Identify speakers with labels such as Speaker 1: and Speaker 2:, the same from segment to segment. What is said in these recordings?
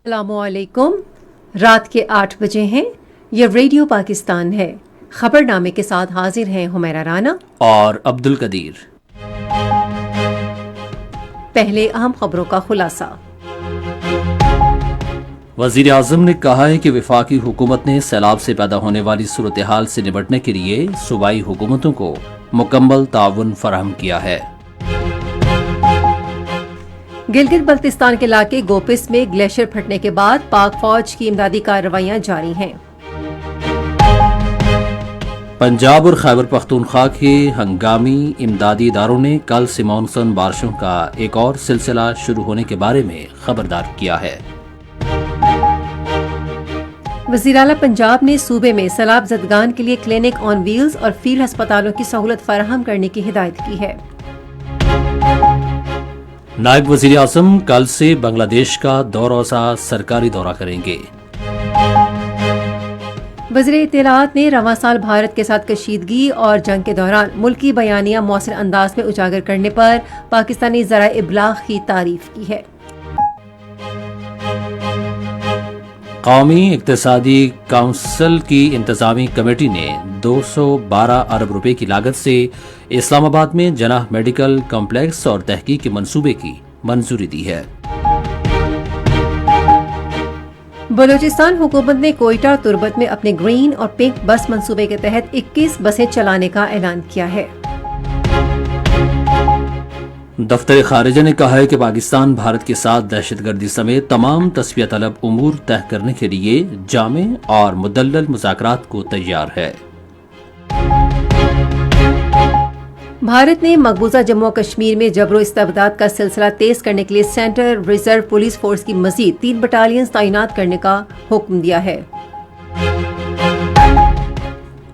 Speaker 1: السلام علیکم. رات کے 8 بجے ہیں. یہ ریڈیو پاکستان ہے. خبر نامے کے ساتھ حاضر ہیں حمیرہ رانا
Speaker 2: اور عبد القدیر.
Speaker 1: پہلے اہم خبروں کا خلاصہ.
Speaker 2: وزیر اعظم نے کہا ہے کہ وفاقی حکومت نے سیلاب سے پیدا ہونے والی صورتحال سے نمٹنے کے لیے صوبائی حکومتوں کو مکمل تعاون فراہم کیا ہے.
Speaker 1: گلگت بلتستان کے علاقے گوپس میں گلیشیئر پھٹنے کے بعد پاک فوج کی امدادی کارروائیاں جاری ہیں.
Speaker 2: پنجاب اور خیبر پختونخوا کے ہنگامی امدادی اداروں نے کل سے مانسون بارشوں کا ایک اور سلسلہ شروع ہونے کے بارے میں خبردار کیا ہے.
Speaker 1: وزیر اعلیٰ پنجاب نے صوبے میں سیلاب زدگان کے لیے کلینک آن ویلز اور فیلڈ ہسپتالوں کی سہولت فراہم کرنے کی ہدایت کی ہے.
Speaker 2: نائب وزیر اعظم کل سے بنگلہ دیش کا 2 روزہ سرکاری دورہ کریں گے.
Speaker 1: وزیر اطلاعات نے رواں سال بھارت کے ساتھ کشیدگی اور جنگ کے دوران ملکی بیانیہ مؤثر انداز میں اجاگر کرنے پر پاکستانی ذرائع ابلاغ کی تعریف کی ہے.
Speaker 2: قومی اقتصادی کونسل کی انتظامی کمیٹی نے 212 ارب روپے کی لاگت سے اسلام آباد میں جناح میڈیکل کمپلیکس اور تحقیق کے منصوبے کی منظوری دی ہے.
Speaker 1: بلوچستان حکومت نے کوئٹہ اور تربت میں اپنے گرین اور پنک بس منصوبے کے تحت 21 بسیں چلانے کا اعلان کیا ہے.
Speaker 2: دفتر خارجہ نے کہا ہے کہ پاکستان بھارت کے ساتھ دہشت گردی سمیت تمام تصفیہ طلب امور طے کرنے کے لیے جامع اور مدلل مذاکرات کو تیار ہے.
Speaker 1: بھارت نے مقبوضہ جموں و کشمیر میں جبر و استبداد کا سلسلہ تیز کرنے کے لیے سینٹرل ریزرو پولیس فورس کی مزید 3 بٹالینز تعینات کرنے کا حکم دیا ہے.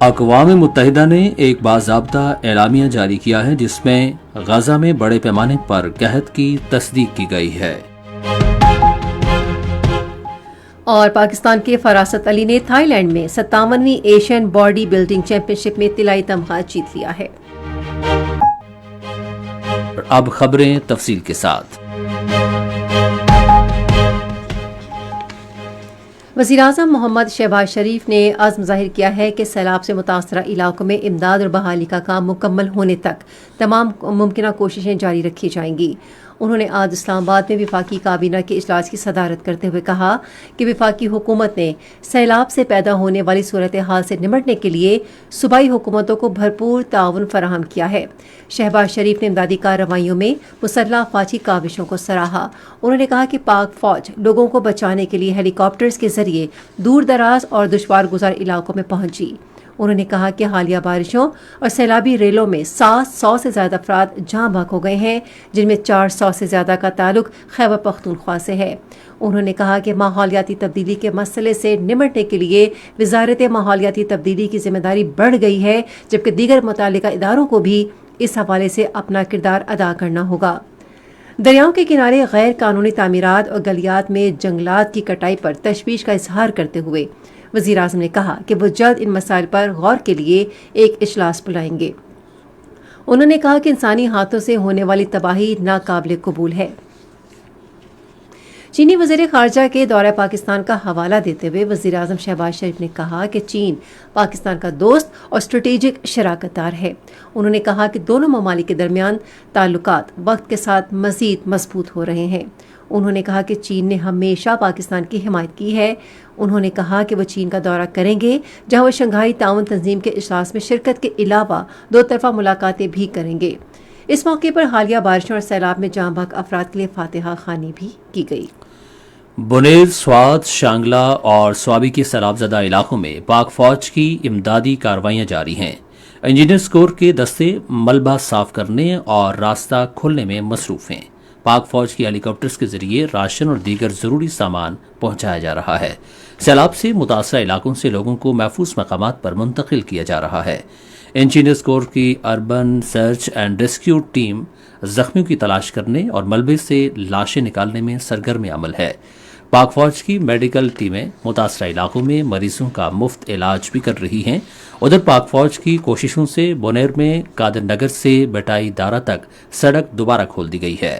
Speaker 2: اقوام متحدہ نے ایک باضابطہ اعلامیہ جاری کیا ہے جس میں غزہ میں بڑے پیمانے پر قحط کی تصدیق کی گئی ہے.
Speaker 1: اور پاکستان کے فراست علی نے تھائی لینڈ میں 57ویں ایشین باڈی بلڈنگ چیمپئن شپ میں طلائی تمغہ جیت لیا ہے.
Speaker 2: اب خبریں تفصیل کے ساتھ.
Speaker 1: وزیراعظم محمد شہباز شریف نے عزم ظاہر کیا ہے کہ سیلاب سے متاثرہ علاقوں میں امداد اور بحالی کا کام مکمل ہونے تک تمام ممکنہ کوششیں جاری رکھی جائیں گی. انہوں نے آج اسلام آباد میں وفاقی کابینہ کے اجلاس کی صدارت کرتے ہوئے کہا کہ وفاقی حکومت نے سیلاب سے پیدا ہونے والی صورتحال سے نمٹنے کے لیے صوبائی حکومتوں کو بھرپور تعاون فراہم کیا ہے. شہباز شریف نے امدادی کارروائیوں میں مسلح افواجی کاوشوں کو سراہا. انہوں نے کہا کہ پاک فوج لوگوں کو بچانے کے لیے ہیلی کاپٹرز کے ذریعے دور دراز اور دشوار گزار علاقوں میں پہنچی. انہوں نے کہا کہ حالیہ بارشوں اور سیلابی ریلوں میں 700 سے زیادہ افراد جاں بحق ہو گئے ہیں جن میں 400 سے زیادہ کا تعلق خیبر پختونخوا سے ہے. انہوں نے کہا کہ ماحولیاتی تبدیلی کے مسئلے سے نمٹنے کے لیے وزارت ماحولیاتی تبدیلی کی ذمہ داری بڑھ گئی ہے جبکہ دیگر متعلقہ اداروں کو بھی اس حوالے سے اپنا کردار ادا کرنا ہوگا. دریاؤں کے کنارے غیر قانونی تعمیرات اور گلیات میں جنگلات کی کٹائی پر تشویش کا اظہار کرتے ہوئے وزیر اعظم نے کہا کہ وہ جلد ان مسائل پر غور کے لیے ایک اجلاس بلائیں گے. انہوں نے کہا کہ انسانی ہاتھوں سے ہونے والی تباہی ناقابل قبول ہے. چینی وزیر خارجہ کے دورہ پاکستان کا حوالہ دیتے ہوئے وزیر اعظم شہباز شریف نے کہا کہ چین پاکستان کا دوست اور اسٹریٹجک شراکت دار ہے. انہوں نے کہا کہ دونوں ممالک کے درمیان تعلقات وقت کے ساتھ مزید مضبوط ہو رہے ہیں. انہوں نے کہا کہ چین نے ہمیشہ پاکستان کی حمایت کی ہے. انہوں نے کہا کہ وہ چین کا دورہ کریں گے جہاں وہ شنگھائی تعاون تنظیم کے اجلاس میں شرکت کے علاوہ 2 طرفہ ملاقاتیں بھی کریں گے. اس موقع پر حالیہ بارشوں اور سیلاب میں جاں بحق افراد کے لیے فاتحہ خوانی بھی کی گئی.
Speaker 2: بنیر، سوات، شانگلہ اور سوابی کے سیلاب زدہ علاقوں میں پاک فوج کی امدادی کارروائیاں جاری ہیں. انجینئرز کور کے دستے ملبہ صاف کرنے اور راستہ کھولنے میں مصروف ہیں. پاک فوج کی ہیلی کاپٹرز کے ذریعے راشن اور دیگر ضروری سامان پہنچایا جا رہا ہے. سیلاب سے متاثرہ علاقوں سے لوگوں کو محفوظ مقامات پر منتقل کیا جا رہا ہے. انجینئرز کور کی urban search and rescue team زخمیوں کی تلاش کرنے اور ملبے سے لاشیں نکالنے میں سرگرم عمل ہے. پاک فوج کی میڈیکل ٹیمیں متاثرہ علاقوں میں مریضوں کا مفت علاج بھی کر رہی ہیں. ادھر پاک فوج کی کوششوں سے بونیر میں قادر نگر سے بٹائی دارا تک سڑک دوبارہ کھول دی گئی ہے.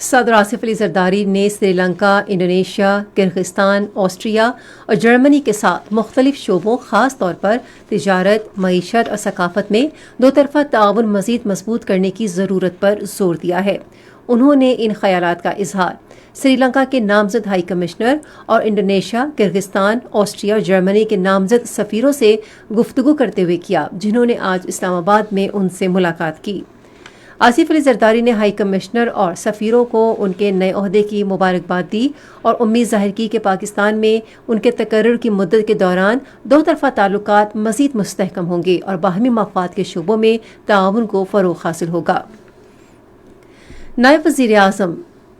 Speaker 1: صدر آصف علی زرداری نے سری لنکا، انڈونیشیا، کرغزستان، آسٹریا اور جرمنی کے ساتھ مختلف شعبوں خاص طور پر تجارت، معیشت اور ثقافت میں دو طرفہ تعاون مزید مضبوط کرنے کی ضرورت پر زور دیا ہے۔ انہوں نے ان خیالات کا اظہار سری لنکا کے نامزد ہائی کمشنر اور انڈونیشیا، کرغزستان، آسٹریا اور جرمنی کے نامزد سفیروں سے گفتگو کرتے ہوئے کیا، جنہوں نے آج اسلام آباد میں ان سے ملاقات کی۔ آصف علی زرداری نے ہائی کمشنر اور سفیروں کو ان کے نئے عہدے کی مبارکباد دی اور امید ظاہر کی کہ پاکستان میں ان کے تقرر کی مدت کے دوران دو طرفہ تعلقات مزید مستحکم ہوں گے اور باہمی مفاد کے شعبوں میں تعاون کو فروغ حاصل ہوگا۔ نائب وزیر اعظم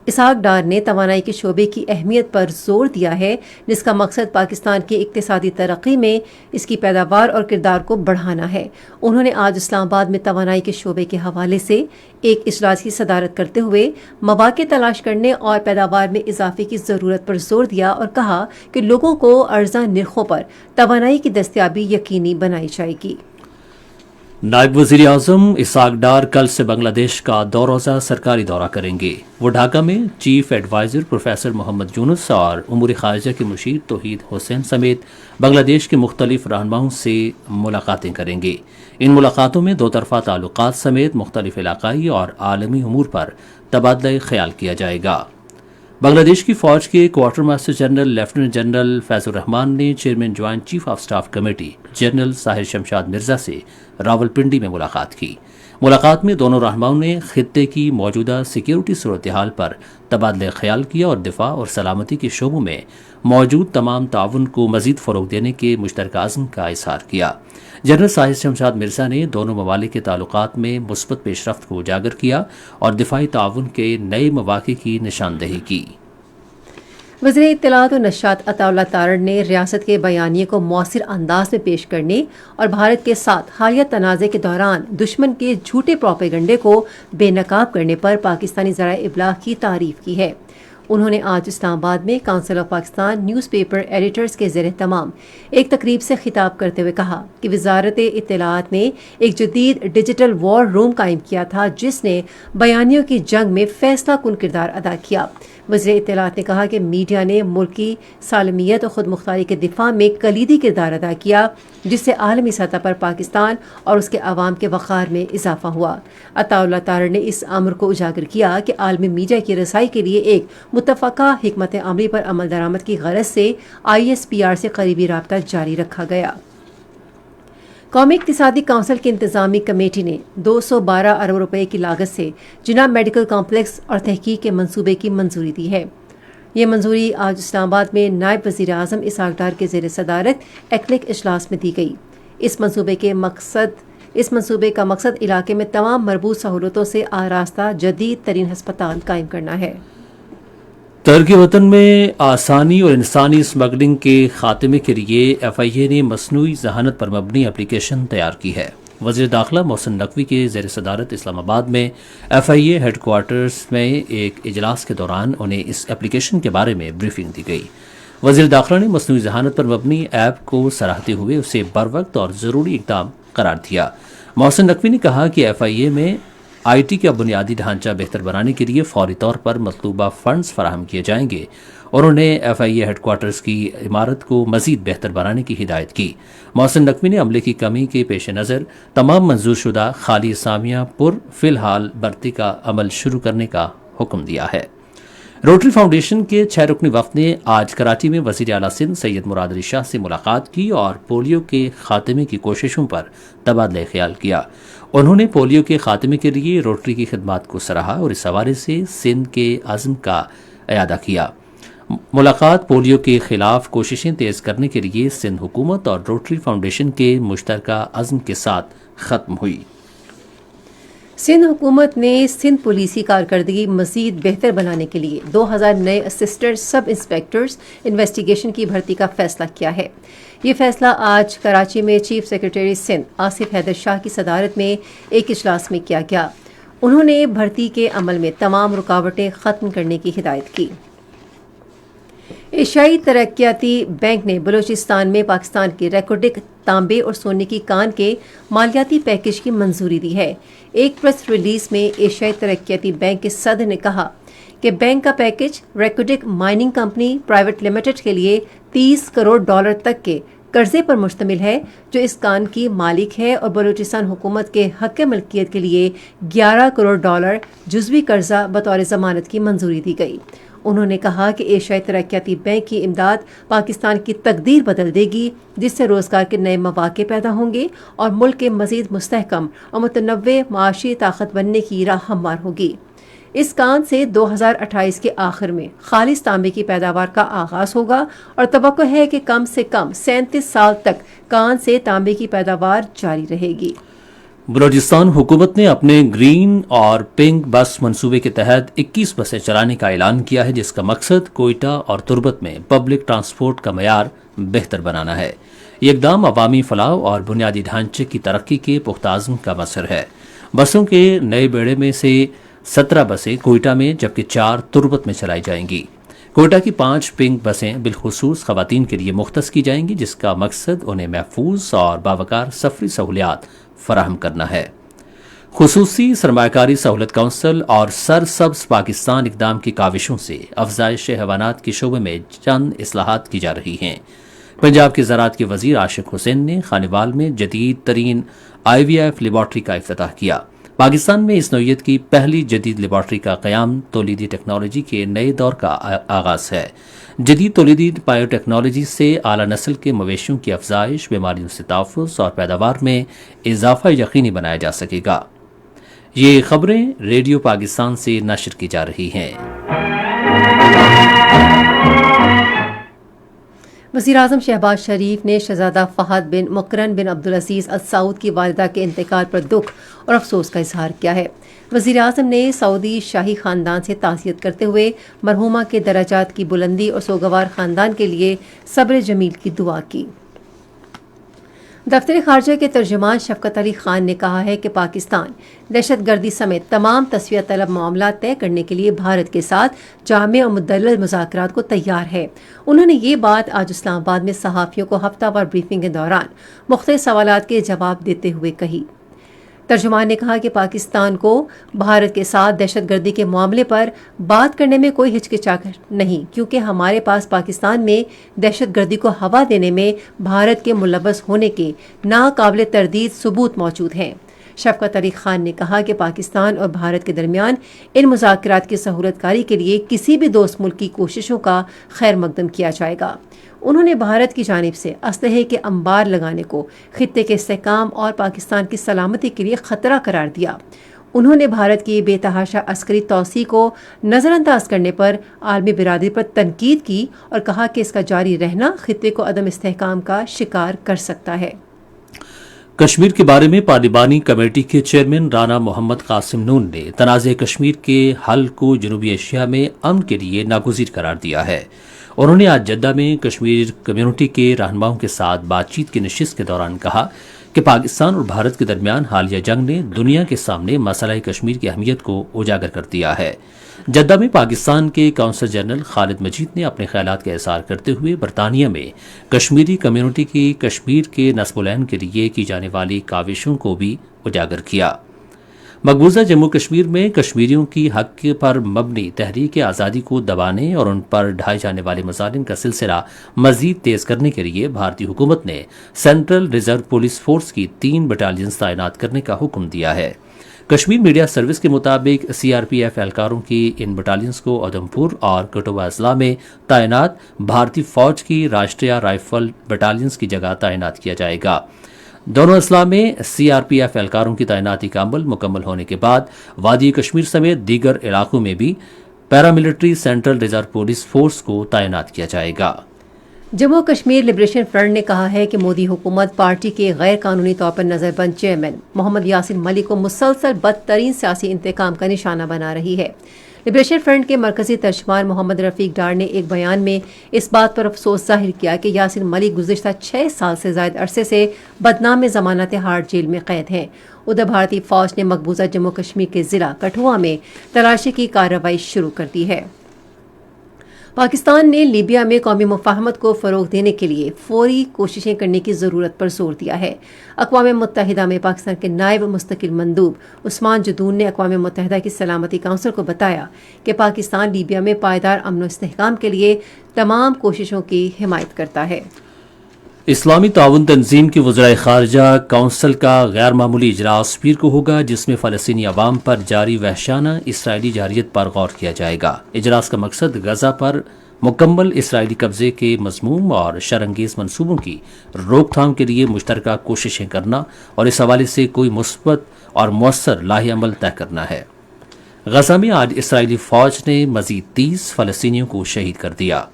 Speaker 1: اسحاق ڈار نے توانائی کے شعبے کی اہمیت پر زور دیا ہے، جس کا مقصد پاکستان کی اقتصادی ترقی میں اس کی پیداوار اور کردار کو بڑھانا ہے۔ انہوں نے آج اسلام آباد میں توانائی کے شعبے کے حوالے سے ایک اجلاس کی صدارت کرتے ہوئے مواقع تلاش کرنے اور پیداوار میں اضافے کی ضرورت پر زور دیا اور کہا کہ لوگوں کو ارزاں نرخوں پر توانائی کی دستیابی یقینی بنائی جائے گی۔
Speaker 2: نائب وزیر اعظم اسحاق ڈار کل سے بنگلہ دیش کا دو روزہ سرکاری دورہ کریں گے۔ وہ ڈھاکہ میں چیف ایڈوائزر پروفیسر محمد یونس اور امور خارجہ کے مشیر توحید حسین سمیت بنگلہ دیش کے مختلف رہنماؤں سے ملاقاتیں کریں گے۔ ان ملاقاتوں میں دو طرفہ تعلقات سمیت مختلف علاقائی اور عالمی امور پر تبادلہ خیال کیا جائے گا۔ بنگلہ دیش کی فوج کے quarter master general lieutenant general Faiz ur-Rahman نے chairman joint chief of staff committee general Sahir Shamshad Mirza سے راولپنڈی میں ملاقات کی۔ ملاقات میں دونوں رہنماؤں نے خطے کی موجودہ سیکیورٹی صورتحال پر تبادلہ خیال کیا اور دفاع اور سلامتی کے شعبوں میں موجود تمام تعاون کو مزید فروغ دینے کے مشترکہ عزم کا اظہار کیا۔ جنرل ساحر شمشاد مرزا نے دونوں ممالک کے تعلقات میں مثبت پیش رفت کو اجاگر کیا اور دفاعی تعاون کے نئے مواقع کی نشاندہی کی۔
Speaker 1: وزیر اطلاعات و نشریات عطا اللہ تارڑ نے ریاست کے بیانیے کو مؤثر انداز میں پیش کرنے اور بھارت کے ساتھ حالیہ تنازع کے دوران دشمن کے جھوٹے پروپیگنڈے کو بے نقاب کرنے پر پاکستانی ذرائع ابلاغ کی تعریف کی ہے۔ انہوں نے آج اسلام آباد میں council of Pakistan news paper editors کے زیر اہتمام ایک تقریب سے خطاب کرتے ہوئے کہا کہ وزارت اطلاعات نے ایک جدید ڈیجیٹل وار روم قائم کیا تھا جس نے بیانیوں کی جنگ میں فیصلہ کن کردار ادا کیا۔ وزیر اطلاعات نے کہا کہ میڈیا نے ملکی سالمیت اور خود مختاری کے دفاع میں کلیدی کردار ادا کیا، جس سے عالمی سطح پر پاکستان اور اس کے عوام کے وقار میں اضافہ ہوا۔ عطا اللہ تارڑ نے اس امر کو اجاگر کیا کہ عالمی میڈیا کی رسائی کے لیے ایک متفقہ حکمت عملی پر عمل درآمد کی غرض سے ISPR سے قریبی رابطہ جاری رکھا گیا۔ قومی اقتصادی کونسل کی انتظامی کمیٹی نے 212 ارب روپے کی لاگت سے جناح میڈیکل کمپلیکس اور تحقیق کے منصوبے کی منظوری دی ہے۔ یہ منظوری آج اسلام آباد میں نائب وزیر اعظم اسحاق ڈار کے زیر صدارت ایکلیک اجلاس میں دی گئی۔ اس منصوبے کا مقصد علاقے میں تمام مربوط سہولتوں سے آراستہ جدید ترین ہسپتال قائم کرنا ہے۔
Speaker 2: ترک وطن میں آسانی اور انسانی اسمگلنگ کے خاتمے کے لیے FIA نے مصنوعی ذہانت پر مبنی اپلیکیشن تیار کی ہے۔ وزیر داخلہ محسن نقوی کے زیر صدارت اسلام آباد میں FIA ہیڈ کوارٹرز میں ایک اجلاس کے دوران انہیں اس اپلیکیشن کے بارے میں بریفنگ دی گئی۔ وزیر داخلہ نے مصنوعی ذہانت پر مبنی ایپ کو سراہتے ہوئے اسے بروقت اور ضروری اقدام قرار دیا۔ محسن نقوی نے کہا کہ FIA میں IT کا بنیادی ڈھانچہ بہتر بنانے کے لیے فوری طور پر مطلوبہ فنڈز فراہم کیے جائیں گے اور انہوں نے FIA ہیڈ کوارٹرز کی عمارت کو مزید بہتر بنانے کی ہدایت کی۔ محسن نقوی نے عملے کی کمی کے پیش نظر تمام منظور شدہ خالی اسامیہ پر فی الحال بھرتی کا عمل شروع کرنے کا حکم دیا ہے۔ روٹری فاؤنڈیشن کے 6 رکنی وفد نے آج کراچی میں وزیر اعلیٰ سندھ سید مراد علی شاہ سے ملاقات کی اور پولیو کے خاتمے کی کوششوں پر تبادلہ خیال کیا۔ انہوں نے پولیو کے خاتمے کے لیے روٹری کی خدمات کو سراہا اور اس حوالے سے سندھ کے عزم کا اعادہ کیا۔ ملاقات پولیو کے خلاف کوششیں تیز کرنے کے لیے سندھ حکومت اور روٹری فاؤنڈیشن کے مشترکہ عزم کے ساتھ ختم ہوئی۔
Speaker 1: سندھ حکومت نے سندھ پولیسی کارکردگی مزید بہتر بنانے کے لیے 2000 نئے اسسٹنٹ سب انسپیکٹرز انویسٹیگیشن کی بھرتی کا فیصلہ کیا ہے۔ یہ فیصلہ آج کراچی میں چیف سیکرٹری سندھ آصف حیدر شاہ کی صدارت میں ایک اجلاس میں کیا گیا۔ انہوں نے بھرتی کے عمل میں تمام رکاوٹیں ختم کرنے کی ہدایت کی۔ ایشیائی ترقیاتی بینک نے بلوچستان میں پاکستان کی ریکارڈک تانبے اور سونے کی کان کے مالیاتی پیکج کی منظوری دی ہے۔ ایک پریس ریلیز میں ایشیائی ترقیاتی بینک کے صدر نے کہا کہ بینک کا package Reko Diq mining company private limited کے لیے $30 کروڑ تک کے قرضے پر مشتمل ہے جو اس کان کی مالک ہے، اور بلوچستان حکومت کے حق ملکیت کے لیے $11 کروڑ جزوی قرضہ بطور ضمانت کی منظوری دی گئی۔ انہوں نے کہا کہ ایشیائی ترقیاتی بینک کی امداد پاکستان کی تقدیر بدل دے گی، جس سے روزگار کے نئے مواقع پیدا ہوں گے اور ملک کے مزید مستحکم اور متنوع معاشی طاقت بننے کی راہ ہموار ہوگی۔ اس کان سے 2028 کے آخر میں خالص تانبے کی پیداوار کا آغاز ہوگا اور توقع ہے کہ کم سے کم 37 سال تک کان سے تانبے کی پیداوار جاری رہے گی۔
Speaker 2: بلوچستان حکومت نے اپنے گرین اور پنک بس منصوبے کے تحت 21 بسیں چلانے کا اعلان کیا ہے، جس کا مقصد کوئٹہ اور تربت میں پبلک ٹرانسپورٹ کا معیار بہتر بنانا ہے۔ یہ اقدام عوامی فلاح اور بنیادی ڈھانچے کی ترقی کے پختہ عزم کا مظہر ہے۔ بسوں کے نئے بیڑے میں سے 17 بسیں کوئٹہ میں جبکہ 4 تربت میں چلائی جائیں گی۔ کوئٹہ کی 5 پنک بسیں بالخصوص خواتین کے لیے مختص کی جائیں گی، جس کا مقصد انہیں محفوظ اور باوقار سفری سہولیات فراہم کرنا ہے۔ خصوصی سرمایہ کاری سہولت کونسل اور سرسبز پاکستان اقدام کی کاوشوں سے افزائش حیوانات کے شعبے میں چند اصلاحات کی جا رہی ہیں۔ پنجاب کے زراعت کے وزیر عاشق حسین نے خانیوال میں جدید ترین IVF لیبارٹری کا افتتاح کیا۔ پاکستان میں اس نوعیت کی پہلی جدید لیبارٹری کا قیام تولیدی ٹیکنالوجی کے نئے دور کا آغاز ہے۔ جدید تولیدی بائیو ٹیکنالوجی سے اعلیٰ نسل کے مویشیوں کی افزائش، بیماریوں سے تحفظ اور پیداوار میں اضافہ یقینی بنایا جا سکے گا۔ یہ خبریں ریڈیو پاکستان سے نشر کی جا رہی ہیں۔
Speaker 1: وزیراعظم شہباز شریف نے شہزادہ فہد بن مقرن بن عبدالعزیز ال سعود کی والدہ کے انتقال پر دکھ اور افسوس کا اظہار کیا ہے۔ وزیراعظم نے سعودی شاہی خاندان سے تعزیت کرتے ہوئے مرحومہ کے درجات کی بلندی اور سوگوار خاندان کے لیے صبر جمیل کی دعا کی۔ دفتر خارجہ کے ترجمان شفقت علی خان نے کہا ہے کہ پاکستان دہشت گردی سمیت تمام تسویہ طلب معاملات طے کرنے کے لیے بھارت کے ساتھ جامع اور مدلل مذاکرات کو تیار ہے۔ انہوں نے یہ بات آج اسلام آباد میں صحافیوں کو ہفتہ وار بریفنگ کے دوران مختلف سوالات کے جواب دیتے ہوئے کہی۔ ترجمان نے کہا کہ پاکستان کو بھارت کے ساتھ دہشت گردی کے معاملے پر بات کرنے میں کوئی ہچکچاہٹ نہیں، کیونکہ ہمارے پاس پاکستان میں دہشت گردی کو ہوا دینے میں بھارت کے ملوث ہونے کے ناقابل تردید ثبوت موجود ہیں۔ شفقت علی خان نے کہا کہ پاکستان اور بھارت کے درمیان ان مذاکرات کی سہولت کاری کے لیے کسی بھی دوست ملک کی کوششوں کا خیر مقدم کیا جائے گا۔ انہوں نے بھارت کی جانب سے اسلحے کے انبار لگانے کو خطے کے استحکام اور پاکستان کی سلامتی کے لیے خطرہ قرار دیا۔ انہوں نے بھارت کی بے تحاشا عسکری توسیع کو نظر انداز کرنے پر عالمی برادری پر تنقید کی اور کہا کہ اس کا جاری رہنا خطے کو عدم استحکام کا شکار کر سکتا ہے۔
Speaker 2: کشمیر کے بارے میں پارلیمانی کمیٹی کے چیئرمین رانا محمد قاسم نون نے تنازع کشمیر کے حل کو جنوبی ایشیا میں امن کے لیے ناگزیر قرار دیا ہے۔ انہوں نے آج جدہ میں کشمیر کمیونٹی کے رہنماؤں کے ساتھ بات چیت کی نشست کے دوران کہا کہ پاکستان اور بھارت کے درمیان حالیہ جنگ نے دنیا کے سامنے مسئلہ کشمیر کی اہمیت کو اجاگر کر دیا ہے۔ جدہ میں پاکستان کے قونصل جنرل خالد مجید نے اپنے خیالات کا اظہار کرتے ہوئے برطانیہ میں کشمیری کمیونٹی کی کشمیر کے نصب العین کے لیے کی جانے والی کاوشوں کو بھی اجاگر کیا۔ مقبوضہ جموں کشمیر میں کشمیریوں کی حق پر مبنی تحریک آزادی کو دبانے اور ان پر ڈھائے جانے والے مظالم کا سلسلہ مزید تیز کرنے کے لیے بھارتی حکومت نے سینٹرل ریزرو پولیس فورس کی 3 بٹالینز تعینات کرنے کا حکم دیا ہے۔ کشمیر میڈیا سروس کے مطابق CRPF اہلکاروں کی ان بٹالینز کو ادھمپور اور کٹھوعہ اضلاع میں تعینات بھارتی فوج کی راشٹریہ رائفل بٹالینز کی جگہ تعینات کیا جائے گا۔ دونوں اضلاع میں CRPF اہلکاروں کی تعیناتی کا عمل مکمل ہونے کے بعد وادی کشمیر سمیت دیگر علاقوں میں بھی paramilitary central reserve police force کو تعینات کیا جائے گا۔
Speaker 1: جموں کشمیر لبریشن فرنٹ نے کہا ہے کہ مودی حکومت پارٹی کے غیر قانونی طور پر نظر بند چیئرمین محمد یاسین ملک کو مسلسل بدترین سیاسی انتقام کا نشانہ بنا رہی ہے۔ لبریشن فرنٹ کے مرکزی ترجمان محمد رفیق ڈار نے ایک بیان میں اس بات پر افسوس ظاہر کیا کہ یاسین ملک گزشتہ 6 سال سے زائد عرصے سے بدنام ضمانت ہارڈ جیل میں قید ہیں۔ ادھر بھارتی فوج نے مقبوضہ جموں کشمیر کے ضلع کٹھوعہ میں تلاشی کی کارروائی شروع کر دی ہے۔ پاکستان نے لیبیا میں قومی مفاہمت کو فروغ دینے کے لیے فوری کوششیں کرنے کی ضرورت پر زور دیا ہے۔ اقوام متحدہ میں پاکستان کے نائب مستقل مندوب عثمان جدون نے اقوام متحدہ کی سلامتی کونسل کو بتایا کہ پاکستان لیبیا میں پائیدار امن و استحکام کے لیے تمام کوششوں کی حمایت کرتا ہے۔
Speaker 2: اسلامی تعاون تنظیم کی وزرائے خارجہ کونسل کا غیر معمولی اجلاس پیر کو ہوگا، جس میں فلسطینی عوام پر جاری وحشانہ اسرائیلی جارحیت پر غور کیا جائے گا۔ اجلاس کا مقصد غزہ پر مکمل اسرائیلی قبضے کے مذموم اور شرانگیز منصوبوں کی روک تھام کے لیے مشترکہ کوششیں کرنا اور اس حوالے سے کوئی مثبت اور مؤثر لاہ عمل طے کرنا ہے۔ غزہ میں آج اسرائیلی فوج نے مزید 30 فلسطینیوں کو شہید کر دیا۔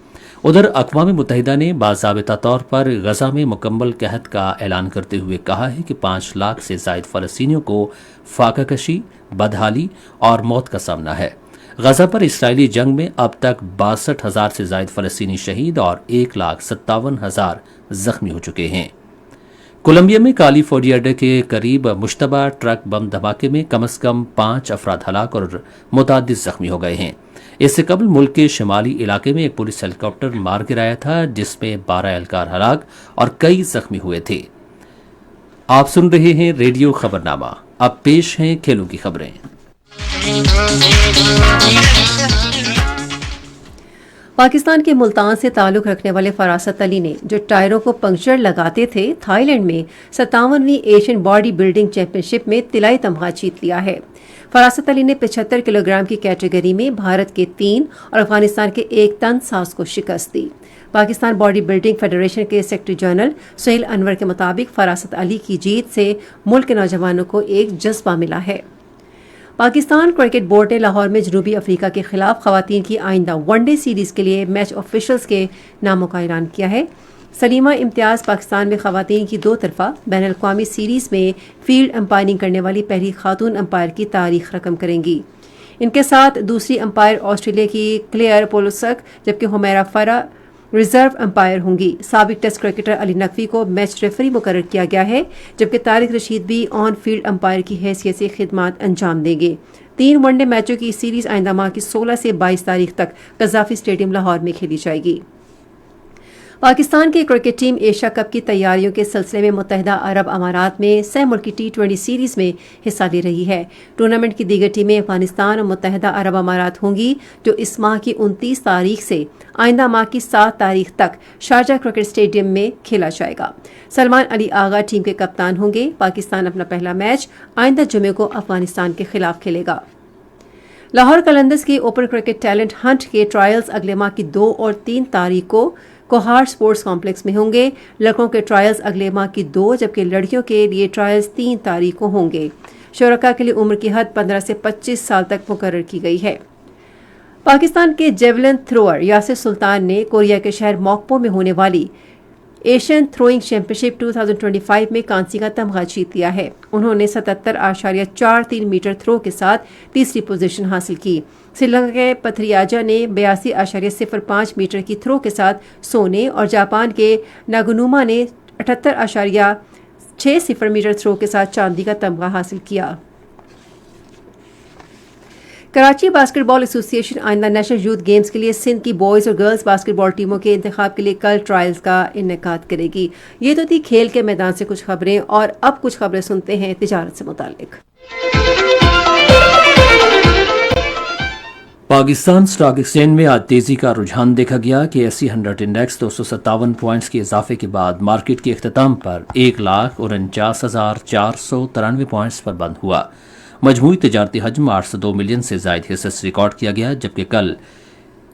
Speaker 2: ادھر اقوام متحدہ نے باضابطہ طور پر غزہ میں مکمل قحط کا اعلان کرتے ہوئے کہا ہے کہ 5 لاکھ سے زائد فلسطینیوں کو فاقہ کشی، بدحالی اور موت کا سامنا ہے۔ غزہ پر اسرائیلی جنگ میں اب تک 62,000 سے زائد فلسطینی شہید اور 1,57,000 زخمی ہو چکے ہیں۔ کولمبیا میں کالیفورنیا اڈے کے قریب مشتبہ ٹرک بم دھماکے میں کم از کم 5 افراد ہلاک اور متعدد زخمی ہو گئے ہیں۔ اس سے قبل ملک کے شمالی علاقے میں ایک پولیس ہیلی کاپٹر مار گرایا تھا، جس میں 12 اہلکار ہلاک اور کئی زخمی ہوئے تھے۔ آپ سن رہے ہیں ریڈیو خبرنامہ۔ اب پیش ہیں کھیلوں کی خبریں۔
Speaker 1: پاکستان کے ملتان سے تعلق رکھنے والے فراست علی نے جو ٹائروں کو پنکچر لگاتے تھے، تھائی لینڈ میں 57ویں ایشین باڈی بلڈنگ چیمپئن شپ میں طلائی تمغہ جیت لیا ہے۔ فراست علی نے 75 کلو گرام کی کیٹیگری میں بھارت کے 3 اور افغانستان کے 1 طن ساز کو شکست دی۔ پاکستان باڈی بلڈنگ فیڈریشن کے سیکرٹری جنرل سہیل انور کے مطابق فراست علی کی جیت سے ملک کے نوجوانوں کو ایک جذبہ ملا ہے۔ پاکستان کرکٹ بورڈ نے لاہور میں جنوبی افریقہ کے خلاف خواتین کی آئندہ ون ڈے سیریز کے لیے میچ آفیشلز کے ناموں کا اعلان کیا ہے۔ سلیمہ امتیاز پاکستان میں خواتین کی 2 طرفہ بین الاقوامی سیریز میں فیلڈ امپائرنگ کرنے والی پہلی خاتون امپائر کی تاریخ رقم کریں گی۔ ان کے ساتھ دوسری امپائر آسٹریلیا کی کلیئر پولسک، جبکہ حمیرہ فرا ریزرو امپائر ہوں گی۔ سابق ٹیسٹ کرکٹر علی نقوی کو میچ ریفری مقرر کیا گیا ہے، جبکہ طارق رشید بھی آن فیلڈ امپائر کی حیثیت سے خدمات انجام دیں گے۔ 3 ون ڈے میچوں کی سیریز آئندہ ماہ کی 16 سے 22 تاریخ تک قذافی اسٹیڈیم لاہور میں کھیلی جائے گی۔ پاکستان کی کرکٹ ٹیم ایشیا کپ کی تیاریوں کے سلسلے میں متحدہ عرب امارات میں سہ ملکی T20 سیریز میں حصہ لے رہی ہے۔ ٹورنامنٹ کی دیگر ٹیمیں افغانستان اور متحدہ عرب امارات ہوں گی، جو اس ماہ کی 29 تاریخ سے آئندہ ماہ کی 7 تاریخ تک شارجہ کرکٹ اسٹیڈیم میں کھیلا جائے گا۔ سلمان علی آغا ٹیم کے کپتان ہوں گے۔ پاکستان اپنا پہلا میچ آئندہ جمعے کو افغانستان کے خلاف کھیلے گا۔ لاہور قلندرز کی اوپن کرکٹ ٹیلنٹ ہنٹ کے ٹرائلز اگلے ماہ کی 2 اور 3 تاریخ کو کوہاڑ سپورٹس کمپلیکس میں ہوں گے۔ لڑکوں کے ٹرائلز اگلے ماہ کی 2 جبکہ لڑکیوں کے لیے ٹرائلز 3 تاریخ کو ہوں گے۔ شرکاء کے لیے عمر کی حد 15 سے 25 سال تک مقرر کی گئی ہے۔ پاکستان کے جیولن تھروئر یاسر سلطان نے کوریا کے شہر موکپو میں ہونے والی ایشین تھروئنگ چیمپئن شپ 2025 میں کانسی کا تمغہ جیت لیا ہے۔ انہوں نے 77.43 میٹر تھرو کے ساتھ تیسری پوزیشن حاصل کی۔ سری لنکا کے پتھریاجا نے 82.05 میٹر کی تھرو کے ساتھ سونے اور جاپان کے ناگونوما نے 78.60 میٹر تھرو کے ساتھ چاندی کا تمغہ حاصل کیا۔ کراچی باسکٹ بال ایسوسی ایشن آئندہ نیشنل یوتھ گیمز کے لیے سندھ کی بوائز اور گرلز باسکٹ بال ٹیموں کے انتخاب کے لیے کل ٹرائلز کا انعقاد کرے گی۔ یہ تو تھی کھیل کے میدان سے کچھ خبریں، اور اب کچھ خبریں سنتے ہیں تجارت سے متعلق۔
Speaker 2: پاکستان سٹاک ایکسچینج میں آج تیزی کا رجحان دیکھا گیا کہ ایس سی 100 انڈیکس 257 پوائنٹس کے اضافے کے بعد مارکیٹ کے اختتام پر 1,49,493 پوائنٹس پر بند ہوا۔ مجموعی تجارتی حجم 802 ملین سے زائد حصص ریکارڈ کیا گیا، جبکہ کل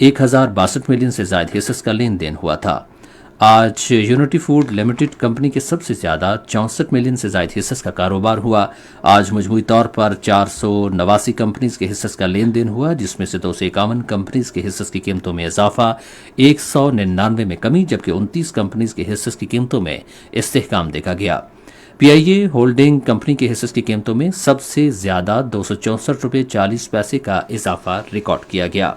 Speaker 2: 1062 ملین سے زائد حصص کا لین دین ہوا تھا۔ آج یونٹی فوڈ لمیٹڈ کمپنی کے سب سے زیادہ 64 ملین سے زائد حصص کا کاروبار ہوا۔ آج مجموعی طور پر 489 کمپنیز کے حصص کا لین دین ہوا، جس میں سے 251 کمپنیز کے حصص کی قیمتوں میں اضافہ، 199 میں کمی، جبکہ 29 کمپنیز کے حصص کی قیمتوں میں استحکام دیکھا گیا۔ پی آئی اے ہولڈنگ کمپنی کے حصص کی قیمتوں میں سب سے زیادہ 264.40 روپے کا اضافہ ریکارڈ کیا گیا۔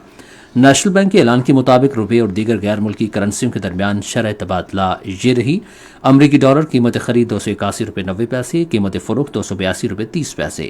Speaker 2: نیشنل بینک کے اعلان کے مطابق روپے اور دیگر غیر ملکی کرنسیوں کے درمیان شرح تبادلہ یہ رہی: امریکی ڈالر قیمت خرید 281.90 روپے، قیمت فروخت 282.30 روپے،